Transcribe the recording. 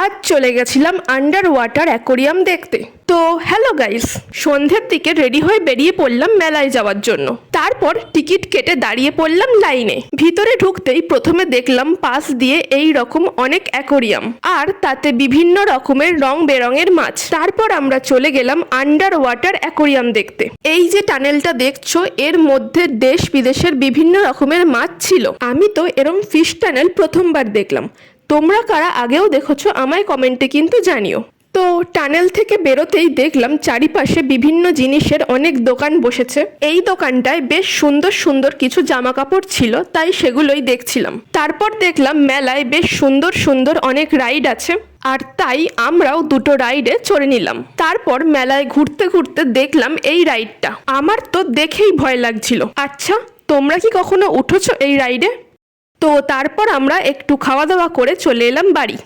আজ চলে গেছিলাম আন্ডার ওয়াটার অ্যাকোরিয়াম দেখতে। তো হ্যালো গাইস, সন্ধ্যের দিকে রেডি হয়ে বেরিয়ে পড়লাম মেলায় যাওয়ার জন্য। তারপর টিকিট কেটে দাঁড়িয়ে পড়লাম লাইনে। ভিতরে ঢুকতেই প্রথমে দেখলাম পাশ দিয়ে এই রকম অনেক অ্যাকোরিয়াম, আর তাতে বিভিন্ন রকমের রং বেরঙের মাছ। তারপর আমরা চলে গেলাম আন্ডার ওয়াটার অ্যাকোরিয়াম দেখতে। এই যে টানেলটা দেখছো, এর মধ্যে দেশ বিদেশের বিভিন্ন রকমের মাছ ছিল। আমি তো এরম ফিশ টানেল প্রথমবার দেখলাম। তোমরা কারা আগেও দেখেছো আমায় কমেন্টে কিন্তু জানিও। তো টানেল থেকে বেরোতেই দেখলাম চারিপাশে বিভিন্ন জিনিসের অনেক দোকান বসেছে। এই দোকানটায় বেশ সুন্দর সুন্দর কিছু জামা কাপড় ছিল, তাই সেগুলোই দেখছিলাম। তারপর দেখলাম মেলায় বেশ সুন্দর সুন্দর অনেক রাইড আছে, আর তাই আমরাও দুটো রাইডে চড়ে নিলাম। তারপর মেলায় ঘুরতে ঘুরতে দেখলাম এই রাইডটা। আমার তো দেখেই ভয় লাগছিল। আচ্ছা, তোমরা কি কখনো উঠেছো এই রাইডে? তো তারপর আমরা একটু খাওয়া দাওয়া করে চলে এলাম বাড়ি।